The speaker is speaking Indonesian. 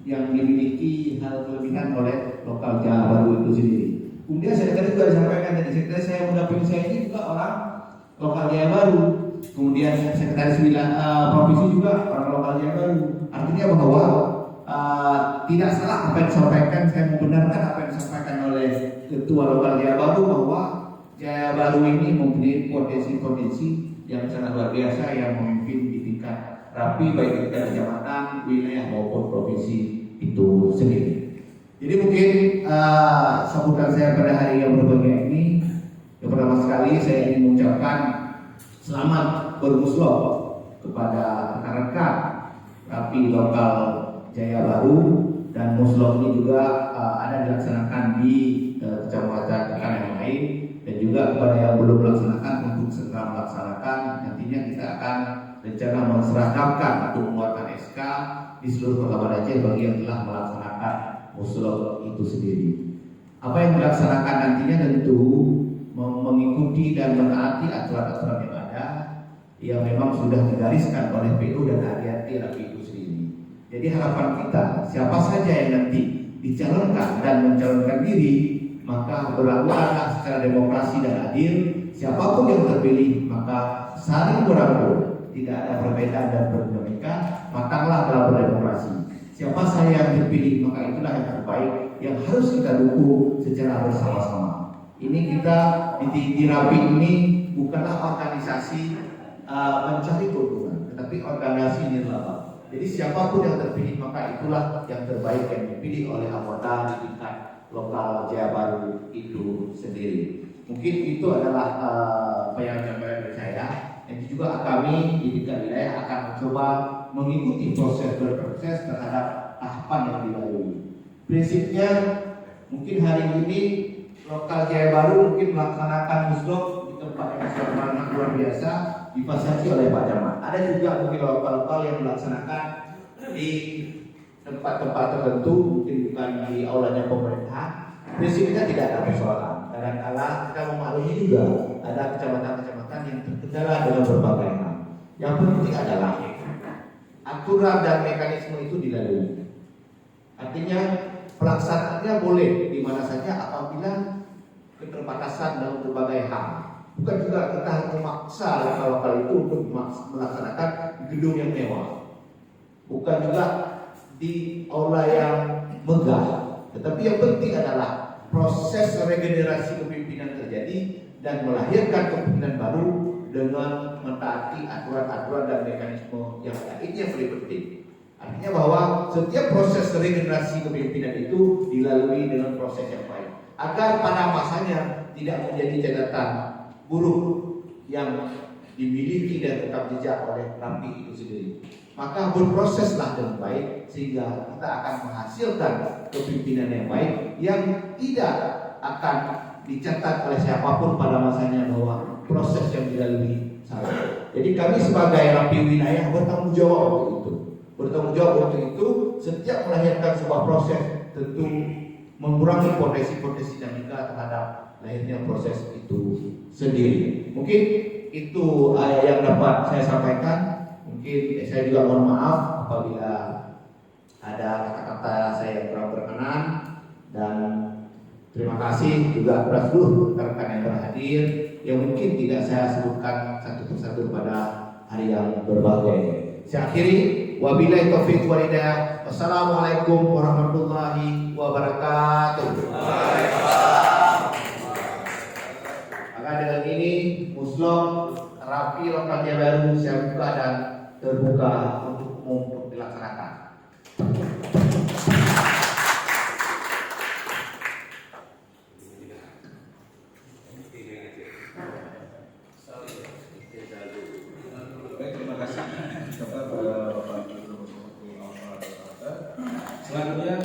yang dimiliki hal kelebihan oleh lokal Jawa Baru itu sendiri. Kemudian saya tadi juga disampaikan dari sekretaris saya mendampingi saya ini juga orang lokal Jawa Baru. Kemudian sekretaris provinsi juga orang lokal Jawa Baru. Artinya bahwa tidak salah apa yang disampaikan, saya membenarkan apa yang disampaikan oleh ketua lokal Jawa Baru bahwa Jawa Baru ini mempunyai potensi-potensi yang sangat luar biasa yang memimpin di tingkat rapi baik di kecamatan, wilayah maupun provinsi itu sendiri. Jadi mungkin sambutan saya pada hari yang berbahagia ini, yang pertama sekali saya ingin mengucapkan selamat bermusloh kepada rekan-rekan rapi lokal Jaya Baru, dan musloh ini juga ada dilaksanakan di kecamatan yang lain, dan juga kepada yang belum melaksanakan untuk segera melaksanakan. Nantinya kita akan rencana menseragamkan untuk mengeluarkan SK di seluruh Kota Banda Aceh bagi yang telah melaksanakan musloh itu sendiri. Apa yang dilaksanakan nantinya tentu mengikuti dan menaati aturan-aturan yang ada yang memang sudah digariskan oleh PU dan ADAT rapi itu sendiri. Jadi harapan kita, siapa saja yang nanti dicalonkan dan mencalonkan diri, maka berlakukanlah secara demokrasi dan adil. Siapapun yang terpilih, maka saling merangkul, tidak ada perbedaan dan berdinamika, matanglah dalam berdemokrasi. Siapa saya yang terpilih, maka itulah yang terbaik yang harus kita dukung secara bersama-sama. Ini kita di Rapi ini bukanlah organisasi mencari keuntungan, tetapi organisasi nirlaba. Jadi siapapun yang terpilih, maka itulah yang terbaik yang dipilih oleh anggota di tingkat lokal Jaya Baru itu sendiri. Mungkin itu adalah penyampaian dari saya. Nanti juga kami di tingkat wilayah akan mencoba mengikuti proses terhadap tahapan yang dilalui. Prinsipnya mungkin hari ini lokal Jaya Baru mungkin melaksanakan musloh di tempat yang sangat luar biasa difasilitasi oleh Pak Camat. Ada juga mungkin lokal-lokal yang melaksanakan di tempat-tempat tertentu, mungkin bukan di aulanya pemerintah. Prinsipnya tidak ada persoalan. Kadang-kala kita memaklumi juga ada kecamatan-kecamatan yang terkendala dengan berbagai hal. Yang penting adalah aturan dan mekanisme itu dilalui. Artinya pelaksanaannya boleh di mana saja apabila keterbatasan dalam berbagai hal. Bukan juga kita memaksa lokal-lokal itu untuk melaksanakan gedung yang mewah. Bukan juga di aula yang megah. Tetapi yang penting adalah proses regenerasi kepemimpinan terjadi dan melahirkan kepemimpinan baru dengan mentaati aturan-aturan dan mekanisme yang ada. Ini yang paling penting. Artinya bahwa setiap proses regenerasi kepemimpinan itu dilalui dengan proses yang baik, agar pada masanya tidak menjadi catatan buruk yang dimiliki dan tetap jejak oleh Rapi itu sendiri. Maka berproseslah dengan baik sehingga kita akan menghasilkan kepemimpinan yang baik yang tidak akan dicatat oleh siapapun pada masanya bahwa proses yang dilalui salah. Jadi kami sebagai Rapi wilayah bertanggung jawab untuk itu. Bertanggung jawab untuk itu, setiap melahirkan sebuah proses tentu mengurangi potensi-potensi dinamika terhadap lahirnya proses itu sendiri. Mungkin itu yang dapat saya sampaikan. Mungkin saya juga mohon maaf apabila ada kata-kata saya yang kurang berkenan, dan terima kasih juga kepada seluruh rekan-rekan yang berhadir yang mungkin tidak saya sebutkan satu persatu pada hari yang berbahagia. Saya akhiri, wabillahi taufiq wal hidayah. Wassalamualaikum warahmatullahi wabarakatuh. Maka dengan ini musloh Rapi lokal Jaya Baru saya buka dan terbuka untuk umum untuk dilaksanakan. Baik, terima kasih kepada Bapak Selanjutnya